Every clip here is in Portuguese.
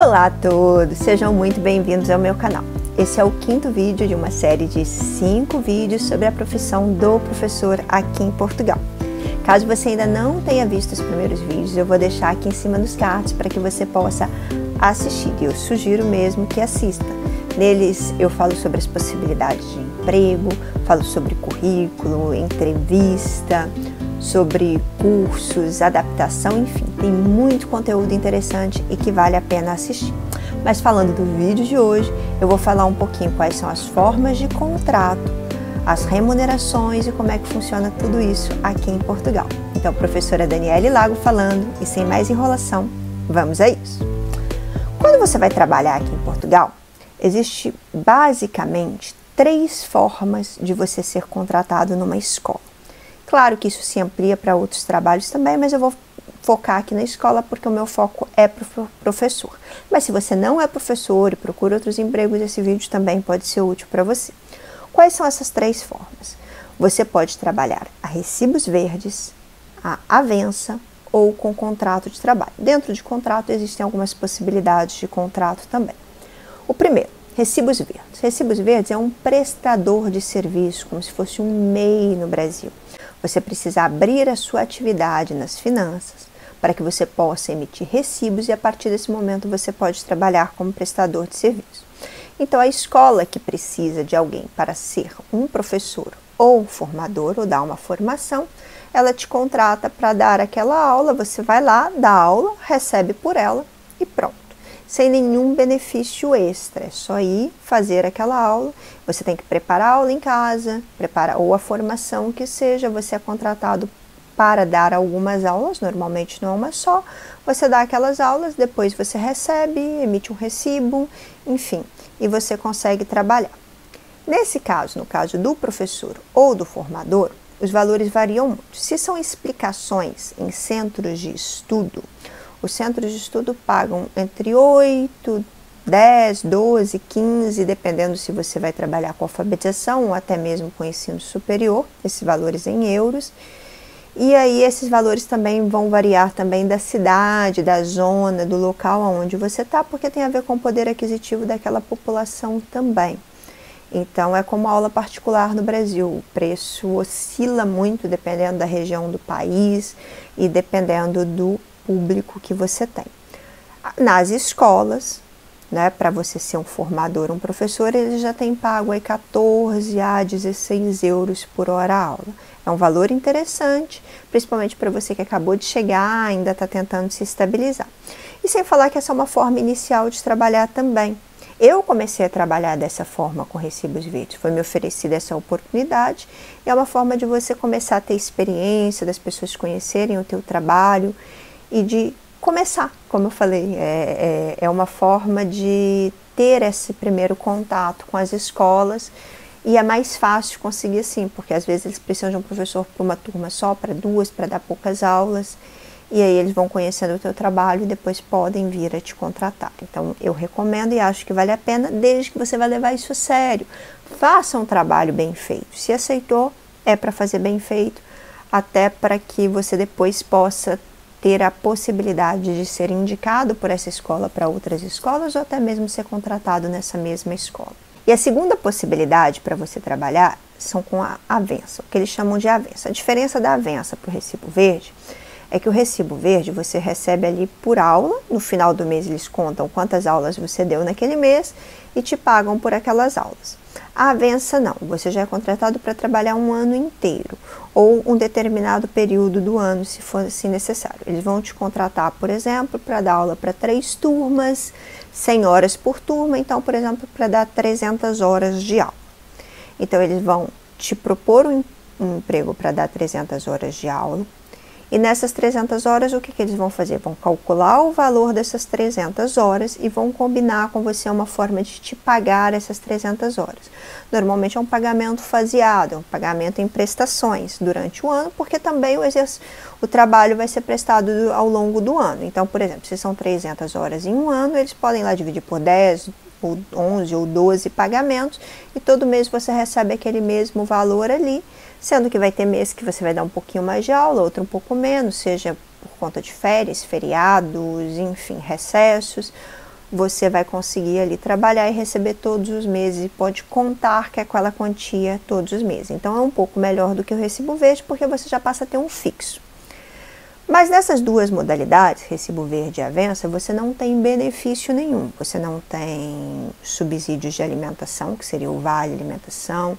Olá a todos, sejam muito bem-vindos ao meu canal. Esse é o quinto vídeo de uma série de 5 vídeos sobre a profissão do professor aqui em Portugal. Caso você ainda não tenha visto os primeiros vídeos, eu vou deixar aqui em cima nos cards para que você possa assistir. E eu sugiro mesmo que assista. Neles eu falo sobre as possibilidades de emprego, falo sobre currículo, entrevista, sobre cursos, adaptação, enfim, tem muito conteúdo interessante e que vale a pena assistir. Mas falando do vídeo de hoje, eu vou falar um pouquinho quais são as formas de contrato, as remunerações e como é que funciona tudo isso aqui em Portugal. Então, professora Daniele Lago falando e sem mais enrolação, vamos a isso. Quando você vai trabalhar aqui em Portugal, existe basicamente 3 formas de você ser contratado numa escola. Claro que isso se amplia para outros trabalhos também, mas eu vou focar aqui na escola porque o meu foco é professor. Mas se você não é professor e procura outros empregos, esse vídeo também pode ser útil para você. Quais são essas 3 formas? Você pode trabalhar a recibos verdes, a avença ou com contrato de trabalho. Dentro de contrato existem algumas possibilidades de contrato também. O primeiro, recibos verdes. Recibos verdes é um prestador de serviço, como se fosse um MEI no Brasil. Você precisa abrir a sua atividade nas finanças para que você possa emitir recibos e a partir desse momento você pode trabalhar como prestador de serviço. Então a escola que precisa de alguém para ser um professor ou formador ou dar uma formação, ela te contrata para dar aquela aula, você vai lá, dá aula, recebe por ela e pronto. Sem nenhum benefício extra, é só ir fazer aquela aula, você tem que preparar a aula em casa, ou a formação que seja, você é contratado para dar algumas aulas, normalmente não é uma só, você dá aquelas aulas, depois você recebe, emite um recibo, enfim, e você consegue trabalhar. Nesse caso, no caso do professor ou do formador, os valores variam muito. Se são explicações em centros de estudo, os centros de estudo pagam entre 8, 10, 12, 15, dependendo se você vai trabalhar com alfabetização ou até mesmo com ensino superior, esses valores em euros. E aí esses valores também vão variar também da cidade, da zona, do local onde você está, porque tem a ver com o poder aquisitivo daquela população também. Então é como a aula particular no Brasil, o preço oscila muito dependendo da região do país e dependendo do público que você tem. Nas escolas, né, para você ser um formador, um professor, eles já têm pago aí 14 a 16 euros por hora aula. É um valor interessante, principalmente para você que acabou de chegar, ainda está tentando se estabilizar. E sem falar que essa é uma forma inicial de trabalhar também. Eu comecei a trabalhar dessa forma com recibos verdes, foi me oferecida essa oportunidade, e é uma forma de você começar a ter experiência, das pessoas conhecerem o teu trabalho, e de começar, como eu falei, é uma forma de ter esse primeiro contato com as escolas e é mais fácil conseguir assim, porque às vezes eles precisam de um professor para uma turma só, para 2, para dar poucas aulas, e aí eles vão conhecendo o teu trabalho e depois podem vir a te contratar. Então eu recomendo e acho que vale a pena, desde que você vai levar isso a sério. Faça um trabalho bem feito, se aceitou, é para fazer bem feito, até para que você depois possa ter a possibilidade de ser indicado por essa escola para outras escolas ou até mesmo ser contratado nessa mesma escola. E a segunda possibilidade para você trabalhar são com a avença, o que eles chamam de avença. A diferença da avença para o recibo verde é que o recibo verde você recebe ali por aula, no final do mês eles contam quantas aulas você deu naquele mês e te pagam por aquelas aulas. A avença não, você já é contratado para trabalhar um ano inteiro ou um determinado período do ano, se for assim necessário. Eles vão te contratar, por exemplo, para dar aula para 3 turmas, 100 horas por turma, então, por exemplo, para dar 300 horas de aula. Então, eles vão te propor um emprego para dar 300 horas de aula. E nessas 300 horas, o que eles vão fazer? Vão calcular o valor dessas 300 horas e vão combinar com você uma forma de te pagar essas 300 horas. Normalmente é um pagamento faseado, é um pagamento em prestações durante o ano, porque também o trabalho vai ser prestado ao longo do ano. Então, por exemplo, se são 300 horas em um ano, eles podem lá dividir por 10, ou 11 ou 12 pagamentos e todo mês você recebe aquele mesmo valor ali, sendo que vai ter mês que você vai dar um pouquinho mais de aula, outro um pouco menos, seja por conta de férias, feriados, enfim, recessos. você vai conseguir ali trabalhar e receber todos os meses e pode contar que é aquela quantia todos os meses. Então é um pouco melhor do que o recibo verde, porque você já passa a ter um fixo. Mas nessas duas modalidades, recibo verde e avença, você não tem benefício nenhum. Você não tem subsídios de alimentação, que seria o vale alimentação,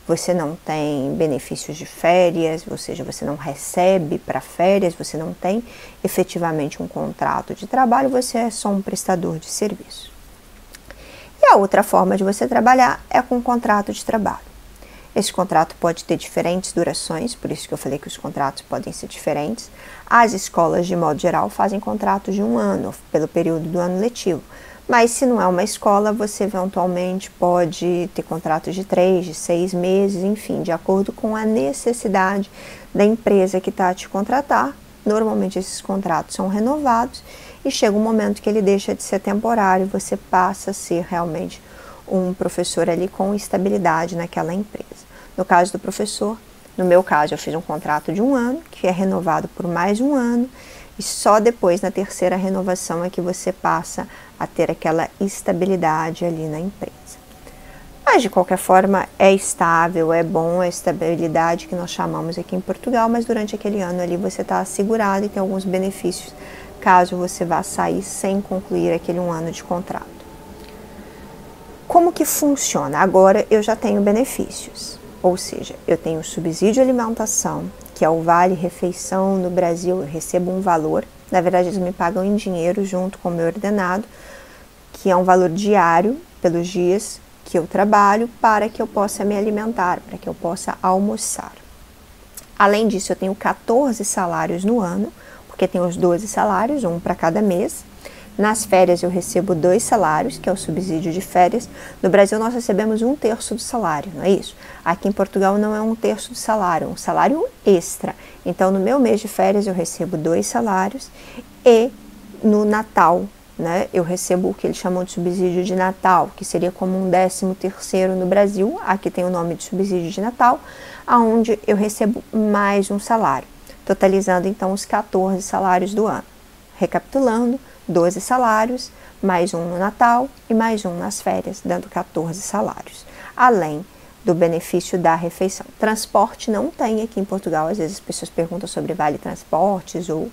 você não tem benefícios de férias, ou seja, você não recebe para férias, você não tem efetivamente um contrato de trabalho, você é só um prestador de serviço. E a outra forma de você trabalhar é com contrato de trabalho. Esse contrato pode ter diferentes durações, por isso que eu falei que os contratos podem ser diferentes. As escolas, de modo geral, fazem contratos de 1 ano, pelo período do ano letivo. Mas se não é uma escola, você eventualmente pode ter contratos de 3, de 6 meses, enfim, de acordo com a necessidade da empresa que está a te contratar. Normalmente esses contratos são renovados e chega um momento que ele deixa de ser temporário, você passa a ser realmente um professor ali com estabilidade naquela empresa. No caso do professor, no meu caso, eu fiz um contrato de 1 ano, que é renovado por mais 1 ano, e só depois, na terceira renovação, é que você passa a ter aquela estabilidade ali na empresa. Mas, de qualquer forma, é estável, é bom, é estabilidade que nós chamamos aqui em Portugal, mas durante aquele ano ali você está assegurado e tem alguns benefícios, caso você vá sair sem concluir aquele 1 ano de contrato. Como que funciona? Agora eu já tenho benefícios, ou seja, eu tenho subsídio de alimentação, que é o vale refeição. No Brasil eu recebo um valor, na verdade eles me pagam em dinheiro junto com o meu ordenado, que é um valor diário pelos dias que eu trabalho para que eu possa me alimentar, para que eu possa almoçar. Além disso, eu tenho 14 salários no ano, porque tem os 12 salários, um para cada mês. Nas férias eu recebo 2 salários, que é o subsídio de férias. No Brasil nós recebemos 1/3 do salário, não é isso? Aqui em Portugal não é 1/3 do salário, é um salário extra. Então no meu mês de férias eu recebo 2 salários e no Natal, né, eu recebo o que eles chamam de subsídio de Natal, que seria como um 13º no Brasil. Aqui tem o nome de subsídio de Natal, aonde eu recebo mais um salário, totalizando então os 14 salários do ano. Recapitulando, 12 salários, mais um no Natal e mais um nas férias, dando 14 salários. Além do benefício da refeição. Transporte não tem aqui em Portugal, às vezes as pessoas perguntam sobre vale transportes ou...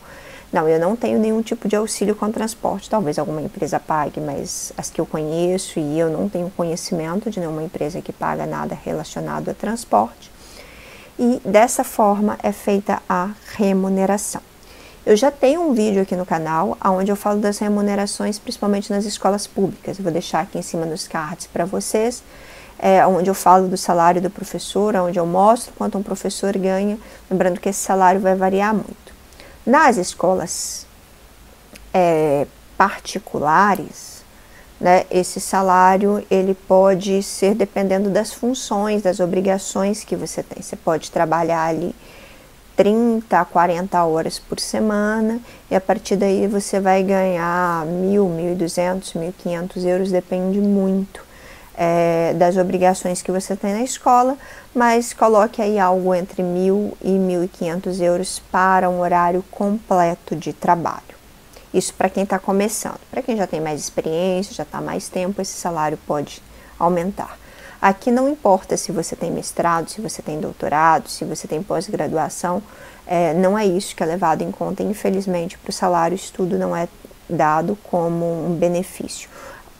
Não, eu não tenho nenhum tipo de auxílio com transporte, talvez alguma empresa pague, mas as que eu conheço e eu não tenho conhecimento de nenhuma empresa que paga nada relacionado a transporte. E dessa forma é feita a remuneração. Eu já tenho um vídeo aqui no canal onde eu falo das remunerações, principalmente nas escolas públicas. Eu vou deixar aqui em cima nos cards para vocês, onde eu falo do salário do professor, onde eu mostro quanto um professor ganha, lembrando que esse salário vai variar muito. Nas escolas particulares, né, esse salário ele pode ser dependendo das funções, das obrigações que você tem. Você pode trabalhar ali 30 a 40 horas por semana e a partir daí você vai ganhar 1.000, 1.200, 1.500 euros, depende muito das obrigações que você tem na escola, mas coloque aí algo entre 1.000 e 1.500 euros para um horário completo de trabalho. Isso para quem está começando. Para quem já tem mais experiência, já está mais tempo, esse salário pode aumentar. Aqui não importa se você tem mestrado, se você tem doutorado, se você tem pós-graduação, não é isso que é levado em conta. Infelizmente, para o salário, isso tudo não é dado como um benefício.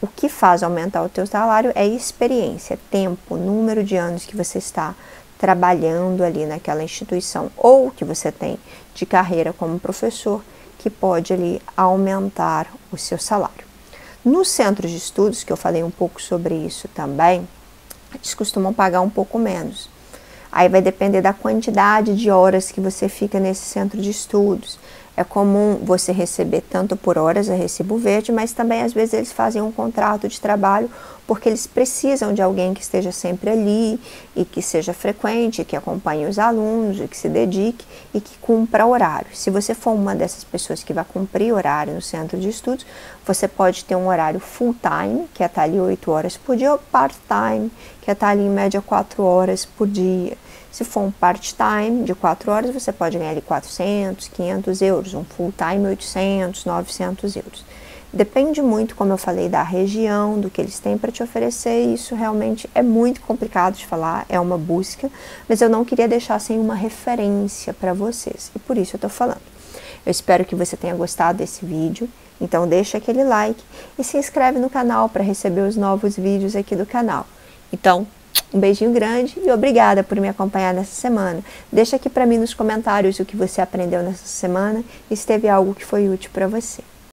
O que faz aumentar o teu salário é experiência, tempo, número de anos que você está trabalhando ali naquela instituição ou que você tem de carreira como professor, que pode ali aumentar o seu salário. Nos centros de estudos, que eu falei um pouco sobre isso também, eles costumam pagar um pouco menos. Aí vai depender da quantidade de horas que você fica nesse centro de estudos. É comum você receber tanto por horas, a recibo verde, mas também às vezes eles fazem um contrato de trabalho porque eles precisam de alguém que esteja sempre ali e que seja frequente, que acompanhe os alunos, e que se dedique e que cumpra horário. Se você for uma dessas pessoas que vai cumprir horário no centro de estudos, você pode ter um horário full time, que é estar ali 8 horas por dia, ou part time, que é estar ali em média 4 horas por dia. Se for um part-time de 4 horas, você pode ganhar ali 400, 500 euros. Um full-time, 800, 900 euros. Depende muito, como eu falei, da região, do que eles têm para te oferecer, e isso realmente é muito complicado de falar, é uma busca, mas eu não queria deixar sem uma referência para vocês, e por isso eu estou falando. Eu espero que você tenha gostado desse vídeo, então deixa aquele like e se inscreve no canal para receber os novos vídeos aqui do canal. Então, um beijinho grande e obrigada por me acompanhar nessa semana. Deixa aqui para mim nos comentários o que você aprendeu nessa semana e se teve algo que foi útil para você.